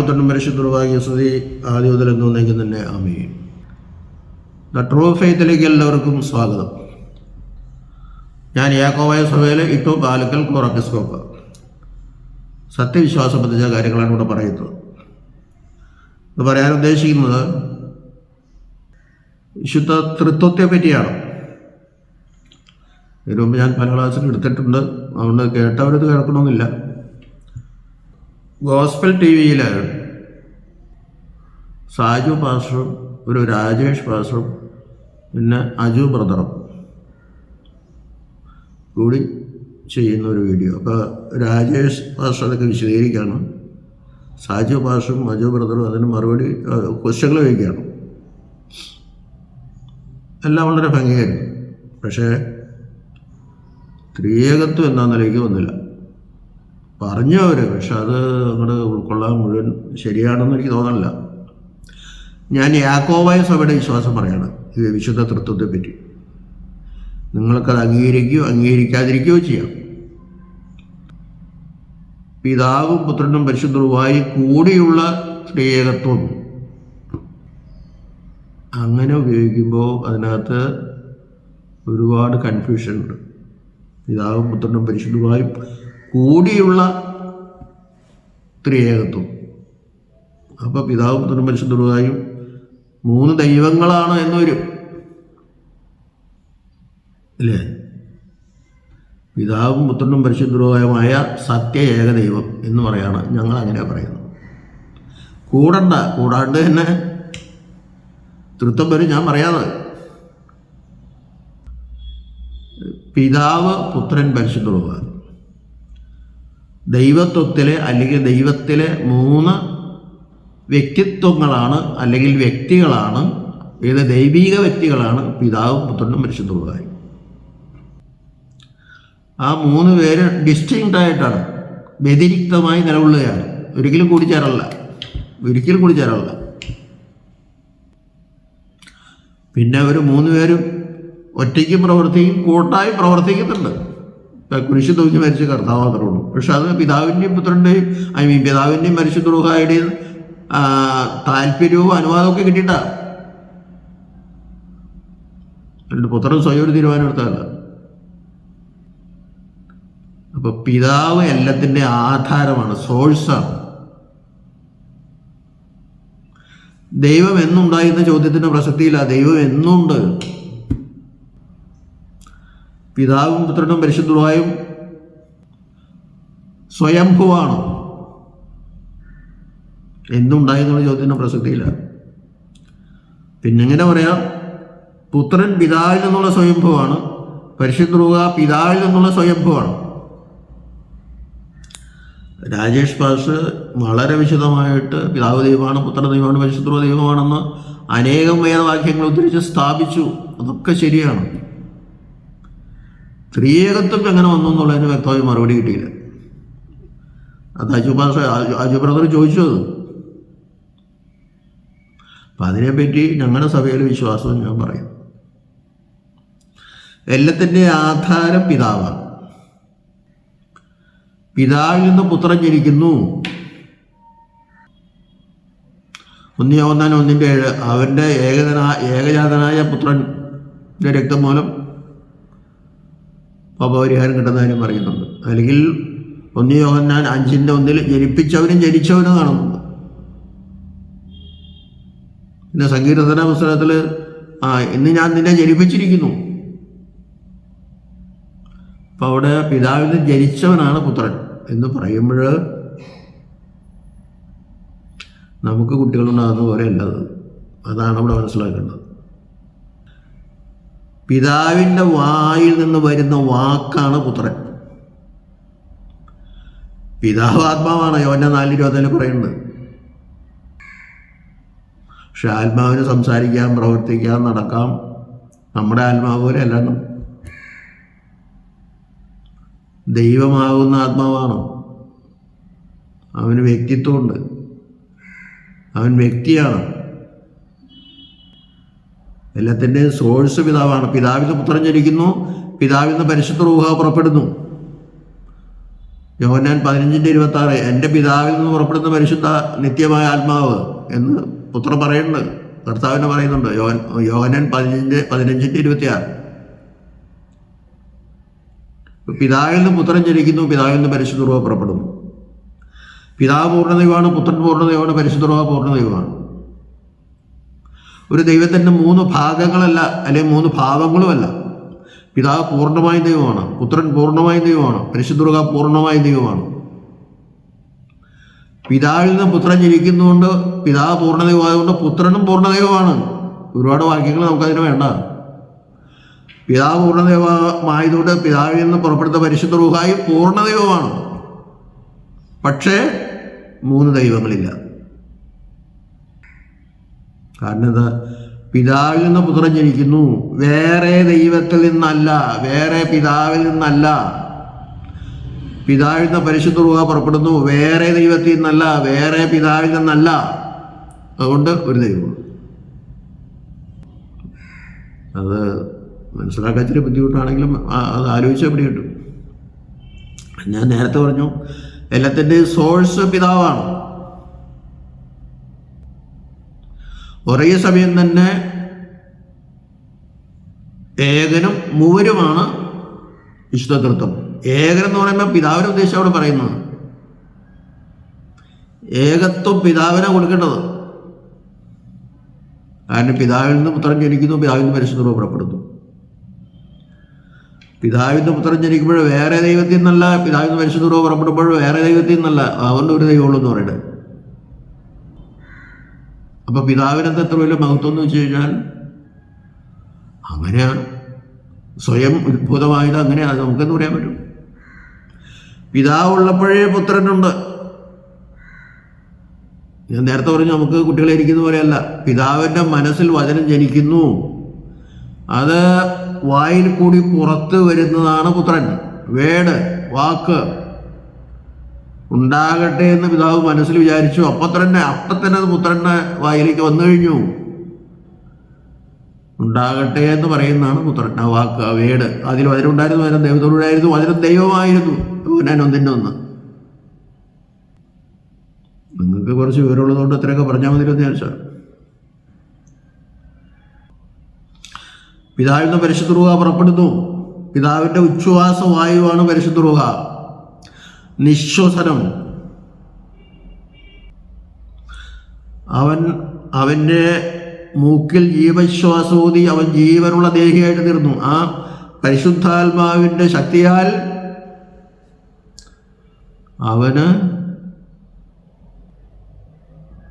പുത്രനും പരിശുദ്ധരുമായ സ്തുതി ആദ്യം മുതൽ എന്നേക്കും തന്നെ ആമേൻ. ദ ട്രൂ ഫെയ്ത്തിലേക്ക് എല്ലാവർക്കും സ്വാഗതം. ഞാൻ യാക്കോബായ സഭയിലെ ഇട്ടോ പാലക്കൽ കോറപ്പിസ്കോപ്പ്. സത്യവിശ്വാസം സംബന്ധിച്ച കാര്യങ്ങളാണ് ഇവിടെ പറയുന്നത്. ഇത് പറയാൻ ഉദ്ദേശിക്കുന്നത് വിശുദ്ധ തൃത്വത്തെ പറ്റിയാണ്. ഇതിനു മുമ്പ് ഞാൻ പല ക്ലാസ്സിൽ എടുത്തിട്ടുണ്ട്, അതുകൊണ്ട് കേട്ടവരത് കേൾക്കണമെന്നില്ല. ഗോസ്പൽ ടി വിയിൽ സാജു പാസ്റ്ററും ഒരു രാജേഷ് പാസ്റ്ററും പിന്നെ അജു ബ്രദറും കൂടി ചെയ്യുന്ന ഒരു വീഡിയോ. അപ്പോൾ രാജേഷ് പാസ്റ്റർ അതൊക്കെ വിശദീകരിക്കുകയാണ്, സാജു പാസ്റ്ററും അജു ബ്രദറും അതിന് മറുപടി ക്വസ്റ്റ്യങ്ങൾ ചോദിക്കുകയാണ്. എല്ലാം വളരെ ഭംഗിയായിരുന്നു. പക്ഷേ ത്രിയേകത്വം എന്നാ നിലയ്ക്ക് വന്നില്ല. പറഞ്ഞവർ, പക്ഷെ അത് അങ്ങോട്ട് ഉൾക്കൊള്ളാൻ മുഴുവൻ ശരിയാണെന്ന് എനിക്ക് തോന്നണില്ല. ഞാൻ യാക്കോബായ സഭയുടെ വിശ്വാസം പറയാണ് ഈ വിശുദ്ധ തൃത്വത്തെ പറ്റി. നിങ്ങൾക്കത് അംഗീകരിക്കുകയോ അംഗീകരിക്കാതിരിക്കുകയോ ചെയ്യാം. പിതാവും പുത്രനും പരിശുദ്ധരുമായി കൂടിയുള്ള ത്രിയേകത്വം അങ്ങനെ ഉപയോഗിക്കുമ്പോൾ അതിനകത്ത് ഒരുപാട് കൺഫ്യൂഷൻ ഉണ്ട്. പിതാവും പുത്രനും പരിശുദ്ധരുമായും കൂടിയുള്ള ത്രിയേകത്വം. അപ്പോൾ പിതാവും പുത്രനും പരിശുദ്ധരുമായും മൂന്ന് ദൈവങ്ങളാണ് എന്നൊരു അല്ലേ? പിതാവും പുത്രനും പരിശുദ്ധരുമായ സത്യ ഏകദൈവം എന്ന് പറയാണ് ഞങ്ങൾ അങ്ങനെ പറയുന്നത്. കൂടാണ്ട് തന്നെ തൃത്വം വരും. ഞാൻ പറയാതെ പിതാവ് പുത്രൻ പരിശുദ്ധരുമായ ദൈവത്വത്തിലെ അല്ലെങ്കിൽ ദൈവത്തിലെ മൂന്ന് വ്യക്തിത്വങ്ങളാണ് അല്ലെങ്കിൽ വ്യക്തികളാണ്, ഏത് ദൈവീക വ്യക്തികളാണ് പിതാവും പുത്രനും പരിശുദ്ധരുമായും. ആ മൂന്ന് പേര് ഡിസ്റ്റിങ്ക്റ്റ് ആയിട്ടാണ്, വ്യതിരിക്തമായി നിലകൊള്ളുകയാണ്. ഒരിക്കലും കൂടിച്ചേരല്ല. പിന്നെ അവർ മൂന്ന് പേരും ഒറ്റയ്ക്കും പ്രവർത്തിക്കും, കൂട്ടായി പ്രവർത്തിക്കുന്നുണ്ട്. കുരിശ് തൂങ്ങി മരിച്ച കർത്താവ് മാത്രമേ ഉള്ളൂ. പക്ഷെ അത് പിതാവിൻ്റെയും പുത്രൻ്റെയും പിതാവിൻ്റെയും പരിശുദ്ധ റൂഹായുടെയും താല്പര്യവും അനുവാദമൊക്കെ കിട്ടിയിട്ടാണ്. പുത്രൻ സ്വയം ഒരു തീരുമാനം എടുത്തതല്ല. അപ്പൊ പിതാവ് എല്ലാത്തിൻ്റെ ആധാരമാണ്, സോഴ്സാണ്. ദൈവം എന്നുണ്ടായിരുന്ന ചോദ്യത്തിന് പ്രസക്തിയില്ല. ദൈവം എന്നുണ്ട്. പിതാവും പുത്രനും പരിശുദ്ധരുമായും സ്വയംഭുവാണ്. എന്തുണ്ടായെന്നുള്ള ചോദ്യത്തിന് പ്രസക്തിയില്ല. പിന്നെങ്ങനെ പറയാം? പുത്രൻ പിതാവിൽ നിന്നുള്ള സ്വയംഭുവാണ്, പരിശുദ്ധ റൂഹ പിതാവിൽ നിന്നുള്ള സ്വയംഭുവാണ്. രാജേഷ് പാസ്റ്റർ വളരെ വിശദമായിട്ട് പിതാവ് ദൈവമാണ്, പുത്ര ദൈവമാണ്, പരിശുദ്ധ റൂഹ ദൈവമാണെന്ന് അനേകം വേദവാക്യങ്ങൾ ഉദ്ധരിച്ച് സ്ഥാപിച്ചു. അതൊക്കെ ശരിയാണ്. ത്രിയേകത്വം എങ്ങനെ വന്നു എന്നുള്ളതിന് വ്യക്തമായി മറുപടി കിട്ടിയില്ല. അത് അജു ബ്രദർ ചോദിച്ചത്. അപ്പം അതിനെപ്പറ്റി ഞങ്ങളുടെ സഭയിലെ വിശ്വാസം ഞാൻ പറയും. എല്ലാത്തിൻ്റെ ആധാരം പിതാവാണ്. പിതാവിൽ നിന്ന് പുത്രൻ ജനിക്കുന്നു. 1 യോഹന്നാൻ 1:7 അവൻ്റെ ഏകജാതനായ പുത്രൻ്റെ രക്തം മൂലം പാപപരിഹാരം കിട്ടുന്ന കാര്യം പറയുന്നുണ്ട്. അല്ലെങ്കിൽ 1 യോഹന്നാൻ 5:1 ജനിപ്പിച്ചവനും ജനിച്ചവനും കാണുന്നുണ്ട്. പിന്നെ സങ്കീർത്തന പുസ്തകത്തിൽ ഇന്ന് ഞാൻ നിന്നെ ജനിപ്പിച്ചിരിക്കുന്നു. അപ്പം അവിടെ പിതാവിൽ നിന്ന് ജനിച്ചവനാണ് പുത്രൻ എന്ന് പറയുമ്പോൾ നമുക്ക് കുട്ടികളുണ്ടാകുന്ന പോലെ അല്ലത്. അതാണ് അവിടെ മനസ്സിലാക്കേണ്ടത്. പിതാവിൻ്റെ വായിൽ നിന്ന് വരുന്ന വാക്കാണ് പുത്രൻ. പിതാവ് ആത്മാവാണ്, യോഹന്നാൻ 4:24 പറയുന്നത്. പക്ഷെ ആത്മാവിന് സംസാരിക്കാം, പ്രവർത്തിക്കാം, നടക്കാം. നമ്മുടെ ആത്മാവ് പോലെ അല്ലാണ്ട് ദൈവമാകുന്ന ആത്മാവാണ്. അവന് വ്യക്തിത്വമുണ്ട്, അവൻ വ്യക്തിയാണ്. എല്ലാത്തിൻ്റെയും സോഴ്സ് പിതാവാണ്. പിതാവിൽ നിന്ന് പുത്രൻ ജനിക്കുന്നു, പിതാവിൽ നിന്ന് പരിശുദ്ധ റൂഹ പുറപ്പെടുന്നു. യോഹന്നാൻ 15:26 എൻ്റെ പിതാവിൽ നിന്ന് പുറപ്പെടുന്ന പരിശുദ്ധ നിത്യമായ ആത്മാവ് എന്ന് പുത്രൻ പറയുന്നുണ്ട്, കർത്താവിനെ പറയുന്നുണ്ട്. യോഹന്നാൻ 15:26. പിതാവിൽ നിന്ന് പുത്രൻ ജനിക്കുന്നു, പിതാവിൽ നിന്ന് പരിശുദ്ധ റൂഹ പുറപ്പെടുന്നു. പിതാവ് പൂർണ്ണദൈവമാണ്, പുത്രൻ പൂർണ്ണദൈവമാണ്, പരിശുദ്ധ റൂഹ പൂർണ്ണദൈവമാണ്. ഒരു ദൈവത്തിൻ്റെ 3 ഭാഗങ്ങളല്ല, അല്ലെങ്കിൽ 3 ഭാവങ്ങളുമല്ല. പിതാവ് പൂർണ്ണമായ ദൈവമാണ്, പുത്രൻ പൂർണ്ണമായ ദൈവമാണ്, പരിശുദ്ധ റൂഹ പൂർണ്ണമായ ദൈവമാണ്. പിതാവിൽ നിന്ന് പുത്രൻ ജനിക്കുന്നതുകൊണ്ട് പിതാവ് പൂർണ്ണദൈവമായതുകൊണ്ട് പുത്രനും പൂർണ്ണദൈവമാണ്. ഒരുപാട് വാക്യങ്ങൾ നമുക്കതിന് വേണ്ട. പിതാവ് പൂർണ്ണദൈവമായതുകൊണ്ട് പിതാവിൽ നിന്ന് പുറപ്പെടുത്ത പരിശുദ്ധ റൂഹായും പൂർണ്ണദൈവമാണ്. പക്ഷേ 3 ദൈവങ്ങളില്ല. കാരണം എന്താ? പിതാവിൽ നിന്ന് പുത്രൻ ജനിക്കുന്നു, വേറെ ദൈവത്തിൽ നിന്നല്ല, വേറെ പിതാവിൽ നിന്നല്ല. പിതാവിൽ നിന്ന് പരിശുദ്ധ റൂഹ പുറപ്പെടുന്നു, വേറെ ദൈവത്തിൽ നിന്നല്ല, വേറെ പിതാവിൽ നിന്നല്ല. അതുകൊണ്ട് ഒരു ദൈവമാണ്. അത് മനസ്സിലാക്കാൻ ഇച്ചിരി ബുദ്ധിമുട്ടാണെങ്കിലും അത് ആലോചിച്ചാൽ പിടി കിട്ടും. ഞാൻ നേരത്തെ പറഞ്ഞു, എല്ലാത്തിൻ്റെയും സോഴ്സ് പിതാവാണ്. ഒരേ സമയം തന്നെ ഏകനും മൂവരുമാണ് വിശുദ്ധ തൃത്വം. ഏകൻ എന്ന് പറയുമ്പോൾ പിതാവിനെ ഉദ്ദേശിച്ച് അവിടെ പറയുന്നത്. ഏകത്വം പിതാവിനെ കൊടുക്കേണ്ടത്. കാരണം പിതാവിൽ നിന്ന് പുത്രൻ ജനിക്കുന്നു, പിതാവിൽ നിന്ന് പരിശുദ്ധ റൂഹ പുറപ്പെടുന്നു. പിതാവിൽ നിന്ന് പുത്രൻ ജനിക്കുമ്പോൾ വേറെ ദൈവത്തിൽ നിന്നല്ല, പിതാവിൽ നിന്ന് പരിശുദ്ധ റൂഹ പുറപ്പെടുമ്പോൾ വേറെ ദൈവത്തിൽ നിന്നല്ല. അതുകൊണ്ട് ഒരു ദൈവമുള്ളൂ എന്ന് പറയുന്നത്. അപ്പൊ പിതാവിനെന്താ എത്ര വലിയ മഹത്വം എന്ന് വെച്ച് കഴിഞ്ഞാൽ അങ്ങനെയാണ്. സ്വയം ഉത്ഭുതമായത് അങ്ങനെയാണ്. നമുക്കെന്ന് പറയാൻ പറ്റും. പിതാവ് ഉള്ളപ്പോഴേ പുത്രനുണ്ട്. ഞാൻ നേരത്തെ പറഞ്ഞു, നമുക്ക് കുട്ടികളെ ഇരിക്കുന്ന പോലെയല്ല. പിതാവിൻ്റെ മനസ്സിൽ വചനം ജനിക്കുന്നു, അത് വായിൽ കൂടി പുറത്ത് വരുന്നതാണ് പുത്രൻ. വേട്, വാക്ക് ഉണ്ടാകട്ടെ എന്ന് പിതാവ് മനസ്സിൽ വിചാരിച്ചു. അപ്പം തന്നെ അത് പുത്രൻ്റെ വായിലേക്ക് വന്നു കഴിഞ്ഞു. ഉണ്ടാകട്ടെ എന്ന് പറയുന്നതാണ് പുത്രൻ. ആ വാക്ക്, ആ വേട്. അതിൽ വചനമുണ്ടായിരുന്നു, വചനം ദൈവത്തോടായിരുന്നു, വചനം ദൈവമായിരുന്നു. ഞാൻ 1:1. നിങ്ങൾക്ക് കുറച്ച് വിവരമുള്ളതുകൊണ്ട് അത്രയൊക്കെ പറഞ്ഞാൽ മതി എന്ന് വിചാരിച്ചാൽ. പിതാവിൽ നിന്ന് പരിശുദ്ധ റൂഹ പുറപ്പെടുന്നു. പിതാവിൻ്റെ ഉച്ഛ്വാസ വായുവാണ് പരിശുദ്ധ റൂഹ. നിശ്വസനം. അവൻ്റെ മൂക്കിൽ ജീവശ്വാസൂതി അവൻ ജീവനുള്ള ദേഹിയായിട്ട് തീർന്നു. ആ പരിശുദ്ധാത്മാവിൻ്റെ ശക്തിയാൽ അവന്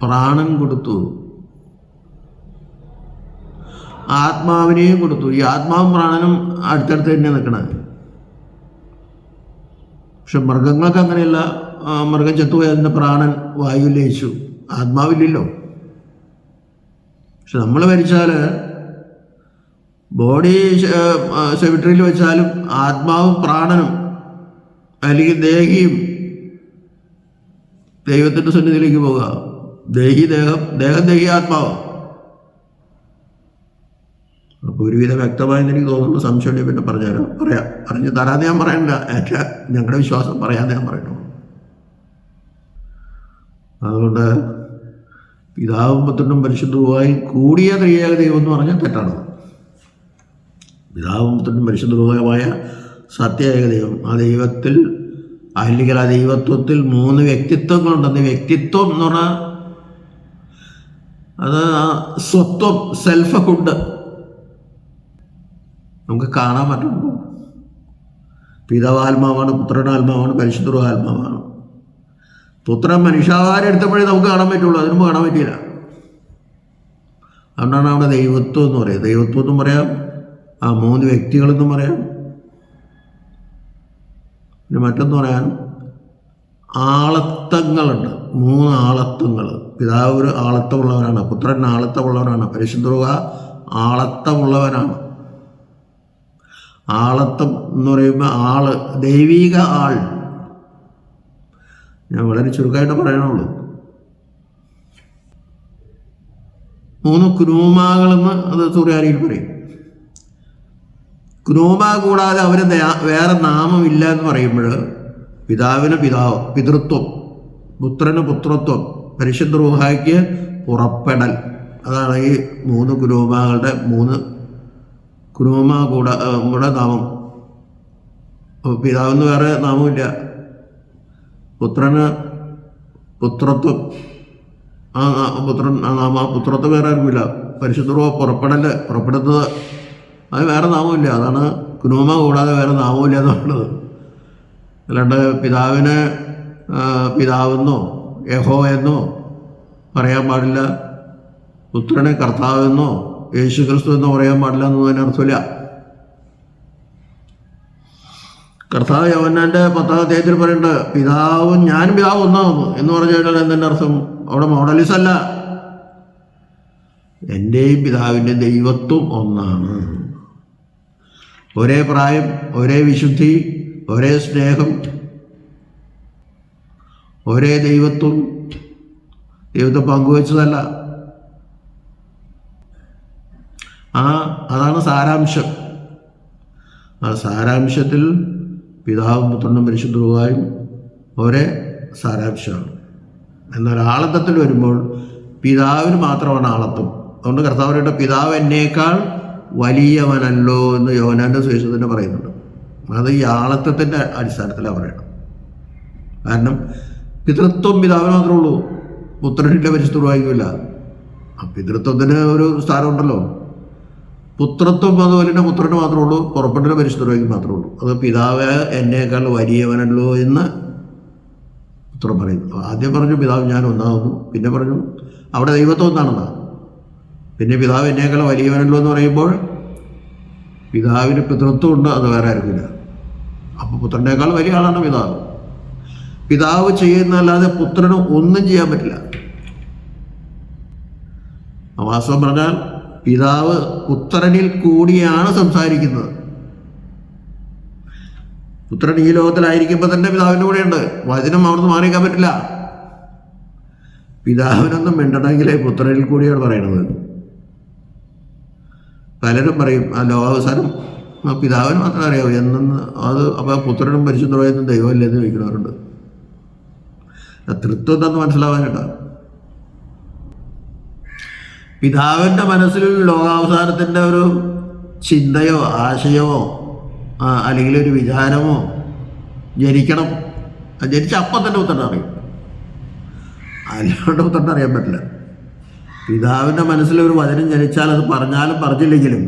പ്രാണൻ കൊടുത്തു, ആത്മാവിനെയും കൊടുത്തു. ഈ ആത്മാവും പ്രാണനും അടുത്തടുത്ത് തന്നെ നിൽക്കണേ. പക്ഷെ മൃഗങ്ങൾക്ക് അങ്ങനെയല്ല. മൃഗം ചത്തുപോയി, അതിൻ്റെ പ്രാണൻ വായുവിൽ ലയിച്ചു, ആത്മാവില്ലല്ലോ. പക്ഷെ നമ്മൾ മരിച്ചാൽ ബോഡി സെമിട്രിയിൽ വെച്ചാലും ആത്മാവും പ്രാണനും അല്ലെങ്കിൽ ദേഹിയും ദൈവത്തിൻ്റെ സന്നിധിയിലേക്ക് പോകുക. ദേഹി ദേഹം, ദേഹം ദേഹി ആത്മാവ്. അപ്പോൾ ഒരുവിധം വ്യക്തമായെന്ന് എനിക്ക് തോന്നുന്നു. സംശയം പിന്നെ പറഞ്ഞു തരാമെന്ന് ഞാൻ പറയണ്ട. ഞങ്ങളുടെ വിശ്വാസം പറയാമെന്ന് ഞാൻ പറയുന്നു. അതുകൊണ്ട് പിതാവും പുത്രനും പരിശുദ്ധവുമായി കൂടിയ ത്രിയേക ദൈവം എന്ന് പറഞ്ഞാൽ തെറ്റാണ്. പിതാവും പുത്രനും പരിശുദ്ധവുമായ സത്യേക ദൈവം, ആ ദൈവത്തിൽ അല്ലെങ്കിൽ ആ ദൈവത്വത്തിൽ 3 വ്യക്തിത്വങ്ങളുണ്ടെന്ന്. വ്യക്തിത്വം എന്ന് പറഞ്ഞാൽ അത് സ്വത്വം, സെൽഫ്ഹുഡ് നമുക്ക് കാണാൻ പറ്റുന്നു. പിതാവാത്മാവാണ്, പുത്രനാത്മാവാണ്, പരിശുദ്ധ ആത്മാവാണ്. പുത്രൻ മനുഷ്യാവതാരം എടുത്തപ്പോഴേ നമുക്ക് കാണാൻ പറ്റുള്ളൂ, അതിനുമ്പോൾ കാണാൻ പറ്റിയില്ല. അതുകൊണ്ടാണ് അവിടെ ദൈവത്വം എന്ന് പറയുന്നത്. ദൈവത്വം എന്നും പറയാം, ആ 3 വ്യക്തികളെന്നും പറയാം. പിന്നെ മറ്റൊന്ന് പറയാൻ ആളത്വങ്ങളുണ്ട്. 3 ആളത്വങ്ങൾ. പിതാവ് ഒരു ആളത്വമുള്ളവനാണ്, പുത്രൻ ആളത്വമുള്ളവനാണ്, പരിശുദ്ധ ആളത്വമുള്ളവനാണ്. ആളത്വം എന്ന് പറയുമ്പോൾ ആള്, ദൈവിക ആൾ. ഞാൻ വളരെ ചുരുക്കമായിട്ട് പറയണുള്ളൂ. 3 ക്രൂമാകളെന്ന് അത് സൂര്യാരിയിൽ പറയും. ക്രൂമ കൂടാതെ അവന് വേറെ നാമമില്ല എന്ന് പറയുമ്പോൾ പിതാവിന് പിതൃത്വം, പുത്രന് പുത്രത്വം, പരിശുദ്ധ റൂഹായ്ക്ക് പുറപ്പെടൽ. അതാണ് ഈ 3 കുലൂമകളുടെ 3 കുലൂമ കൂടെ നാമം. പിതാവിന് വേറെ നാമമില്ല. പുത്രന് പുത്രത്വം, പുത്രത്വം വേറെ ആർക്കുമില്ല. പരിശുദ്ധ റൂഹ പുറപ്പെടുന്നത് അത് വേറെ നാമമില്ല. അതാണ് കുലൂമ കൂടാതെ വേറെ നാമമില്ല എന്നുള്ളത്. അല്ലാണ്ട് പിതാവിന് പിതാവെന്നോ യഹോ എന്നോ പറയാൻ പാടില്ല, പുത്രനെ കർത്താവെന്നോ യേശു ക്രിസ്തു എന്നോ പറയാൻ പാടില്ല എന്നതിന് അർത്ഥമില്ല. കർത്താവ് യോഹന്നാൻ്റെ 10-ാം അധ്യായത്തിൽ പറയുന്നുണ്ട്, പിതാവും ഞാനും പിതാവും ഒന്നാകുന്നു എന്ന് പറഞ്ഞു കഴിഞ്ഞാൽ എന്തിൻ്റെ അർത്ഥം? അവിടെ മോഡലിസം അല്ല, എൻ്റെയും പിതാവിൻ്റെ ദൈവത്വം ഒന്നാണ്. ഒരേ പ്രായം, ഒരേ വിശുദ്ധി, ഒരേ സ്നേഹം, ഒരേ ദൈവത്വം പങ്കുവെച്ചതല്ല. അതാണ് സാരാംശം. ആ സാരാംശത്തിൽ പിതാവും പുത്രനും പരിശുദ്ധ റൂഹായും ഒരേ സാരാംശമാണ്. എന്നാൽ ആളത്വത്തിൽ വരുമ്പോൾ പിതാവിന് മാത്രമാണ് ആളത്വം. അതുകൊണ്ട് കർത്താവിന്റെ പിതാവ് എന്നേക്കാൾ വലിയവനല്ലോ എന്ന് യോഹന്നാന്റെ സുവിശേഷത്തിൽ പറയുന്നുണ്ട്. അത് ഈ ആളത്വത്തിൻ്റെ അടിസ്ഥാനത്തിലാണ് പറയണം. കാരണം പിതൃത്വം പിതാവിന് മാത്രമേ ഉള്ളൂ, പുത്രനില്ല, പരിശുദ്ധ റൂഹായിക്കില്ല. ആ പിതൃത്വത്തിന് ഒരു സ്ഥാനമുണ്ടല്ലോ. പുത്രത്വം അതുപോലെ തന്നെ പുത്രന് മാത്രമേ ഉള്ളൂ, പുറപ്പെട്ടിന് പരിശുദ്ധ റൂഹായിക്ക് മാത്രമേ ഉള്ളൂ. അത് പിതാവ് എന്നേക്കാൾ വലിയവനല്ലോ എന്ന് പുത്രൻ പറയുന്നു. ആദ്യം പറഞ്ഞു പിതാവ് ഞാൻ ഒന്നാകുന്നു, പിന്നെ പറഞ്ഞു അവിടെ ദൈവത്വം ഒന്നാണെന്നാ. പിന്നെ പിതാവ് എന്നേക്കാൾ വലിയവനല്ലോ എന്ന് പറയുമ്പോൾ പിതാവിന് പിതൃത്വം ഉണ്ട്, അത് വേറെ ആർക്കില്ല. അപ്പോൾ പുത്രനേക്കാൾ വലിയ ആളാണ് പിതാവ്. പിതാവ് ചെയ്യുന്നതല്ലാതെ പുത്രന് ഒന്നും ചെയ്യാൻ പറ്റില്ല. വാസ്തവം പറഞ്ഞാൽ പിതാവ് പുത്രനിൽ കൂടിയാണ് സംസാരിക്കുന്നത്. പുത്രൻ ഈ ലോകത്തിലായിരിക്കുമ്പോൾ തന്നെ പിതാവിൻ്റെ കൂടെയുണ്ട്. വചനം അവിടുന്ന് മാറിക്കാൻ പറ്റില്ല. പിതാവിനൊന്നും മിണ്ടണമെങ്കിലേ പുത്രനിൽ കൂടിയാണ് പറയണത്. പലരും പറയും ആ ലോകാവസാനം പിതാവിന് മാത്രമേ അറിയാവൂ എന്നെന്ന്. അത് അപ്പോൾ പുത്രനും പരിശുദ്ധമായൊന്നും ദൈവമല്ലേ എന്ന് ചോദിക്കുന്നവരുണ്ട്. തൃത്വം എന്താന്ന് മനസ്സിലാവാനുണ്ട. പിതാവിൻ്റെ മനസ്സിൽ ലോകാവസാനത്തിൻ്റെ ഒരു ചിന്തയോ ആശയമോ അല്ലെങ്കിൽ ഒരു വിചാരമോ ജനിക്കണം. ജനിച്ച അപ്പം തന്നെ പുത്രനെ അറിയും, അല്ലാണ്ട് പുത്രനെ അറിയാൻ പറ്റില്ല. പിതാവിൻ്റെ മനസ്സിലൊരു വചനം ജനിച്ചാൽ അത് പറഞ്ഞാലും പറഞ്ഞില്ലെങ്കിലും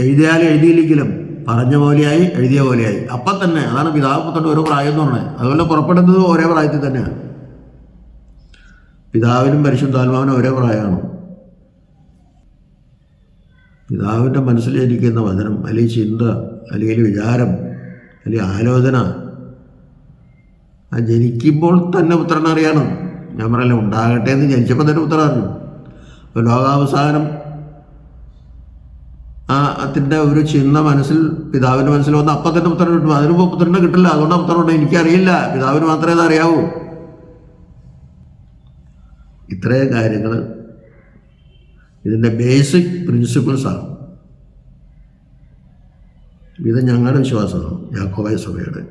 എഴുതിയാലും എഴുതിയില്ലെങ്കിലും പറഞ്ഞ പോലെയായി എഴുതിയ പോലെയായി അപ്പം തന്നെ. അതാണ് പിതാവ് പുത്രൻ്റെ ഓരോ പ്രായം എന്ന് പറഞ്ഞത്. അതുപോലെ പുറപ്പെടുന്നത് ഒരേ പ്രായത്തിൽ തന്നെയാണ്. പിതാവിനും പരിശുദ്ധാത്മാവിനും ഒരേ പ്രായമാണ്. പിതാവിൻ്റെ മനസ്സിൽ ജനിക്കുന്ന വചനം അല്ലെങ്കിൽ ചിന്ത അല്ലെങ്കിൽ വിചാരം അല്ലെങ്കിൽ ആലോചന ജനിക്കുമ്പോൾ തന്നെ പുത്രനെ അറിയണം. ഞാൻ പറയല്ലേ, ഉണ്ടാകട്ടെ എന്ന് ജനിച്ചപ്പോൾ തന്നെ പുത്രൻ അറിഞ്ഞു. അപ്പോൾ ലോകാവസാനം അതിൻ്റെ ഒരു ചിന്ത മനസ്സിൽ പിതാവിൻ്റെ മനസ്സിൽ വന്ന് അപ്പം തന്നെ പുത്രൻ കിട്ടും. അതിനുമ്പോൾ പുത്രനെ കിട്ടില്ല. അതുകൊണ്ട് പുത്രനുണ്ട് എനിക്കറിയില്ല, പിതാവിന് മാത്രമേ അത് അറിയാവൂ. ഇത്രയും കാര്യങ്ങൾ ഇതിൻ്റെ ബേസിക് പ്രിൻസിപ്പിൾസാണ്. ഇത് ഞങ്ങളുടെ വിശ്വാസമാണ്, യാക്കോബായ സഭയുടെ.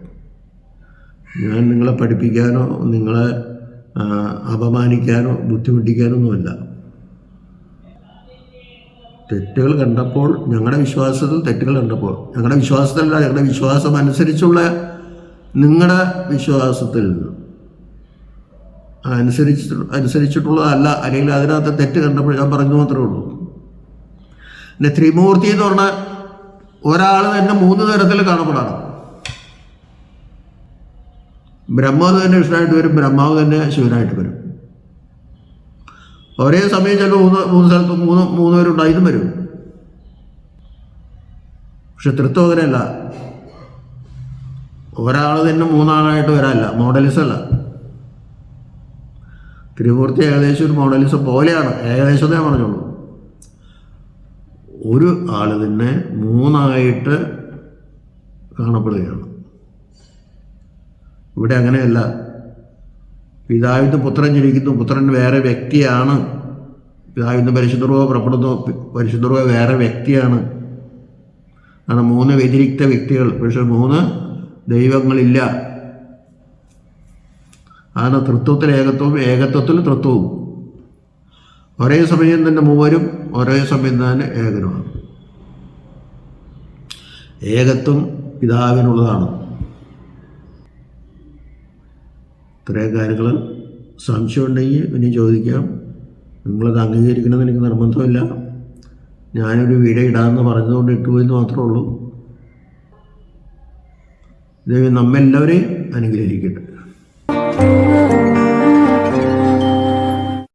ഞാൻ നിങ്ങളെ പഠിപ്പിക്കാനോ നിങ്ങളെ അപമാനിക്കാനോ ബുദ്ധിമുട്ടിക്കാനോ ഒന്നുമല്ല. തെറ്റുകൾ കണ്ടപ്പോൾ, ഞങ്ങളുടെ വിശ്വാസത്തിൽ തെറ്റുകൾ കണ്ടപ്പോൾ, ഞങ്ങളുടെ വിശ്വാസത്തിലല്ല, ഞങ്ങളുടെ വിശ്വാസം നിങ്ങളുടെ വിശ്വാസത്തിൽ അനുസരിച്ചിട്ടുള്ളതല്ല, അല്ലെങ്കിൽ അതിനകത്ത് തെറ്റ് കണ്ടപ്പോൾ ഞാൻ പറഞ്ഞു മാത്രമേ ഉള്ളൂ. പിന്നെ ത്രിമൂർത്തി എന്ന് പറഞ്ഞാൽ ഒരാൾ തന്നെ 3 തരത്തിൽ കാണപ്പെടാണ്. ബ്രഹ്മാവ് തന്നെ വിഷ്ണുവായിട്ട് വരും, ബ്രഹ്മാവ് തന്നെ ശിവനായിട്ട് വരും. ഒരേ സമയം ചിലപ്പോൾ 3 സ്ഥലത്ത് 3 പേരുണ്ടായതും വരും. പക്ഷെ തൃത്വം അങ്ങനെയല്ല. ഒരാൾ തന്നെ 3 ആളായിട്ട് വരാനല്ല, മോഡലിസം അല്ല. ത്രിമൂർത്തി ഏകദേശം ഒരു മോഡലിസം പോലെയാണ്, ഏകദേശം ഞാൻ പറഞ്ഞോളൂ. ഒരു ആൾ തന്നെ 3 ആയിട്ട് കാണപ്പെടുകയാണ്. ഇവിടെ അങ്ങനെയല്ല. പിതാവിന് പുത്രൻ ജനിക്കുന്നു, പുത്രൻ വേറെ വ്യക്തിയാണ്. പിതാവിന് പരിശുദ്ധ റൂഹ പുറപ്പെടുന്നു, പരിശുദ്ധ റൂഹ വേറെ വ്യക്തിയാണ്. കാരണം 3 വ്യതിരിക്ത വ്യക്തികൾ, പക്ഷെ 3 ദൈവങ്ങളില്ല. അതാണ് തൃത്വത്തിൽ ഏകത്വവും, ഏകത്വത്തിൽ തൃത്വവും. ഒരേ സമയം തന്നെ മൂവരും ഒരേ സമയം തന്നെ ഏകനുമാണ്. ഏകത്വം പിതാവിനുള്ളതാണ്. ഇത്രയും കാര്യങ്ങൾ സംശയം ഉണ്ടെങ്കിൽ ഇനി ചോദിക്കാം. നിങ്ങളത് അംഗീകരിക്കണമെന്ന് എനിക്ക് നിർബന്ധമില്ല. ഞാനൊരു വീഡിയോ ഇടാമെന്ന് പറഞ്ഞതുകൊണ്ട് ഇട്ടുപോയെന്ന് മാത്രമേ ഉള്ളൂ. ദൈവം നമ്മെല്ലാവരെയും അനുഗ്രഹിക്കട്ടെ.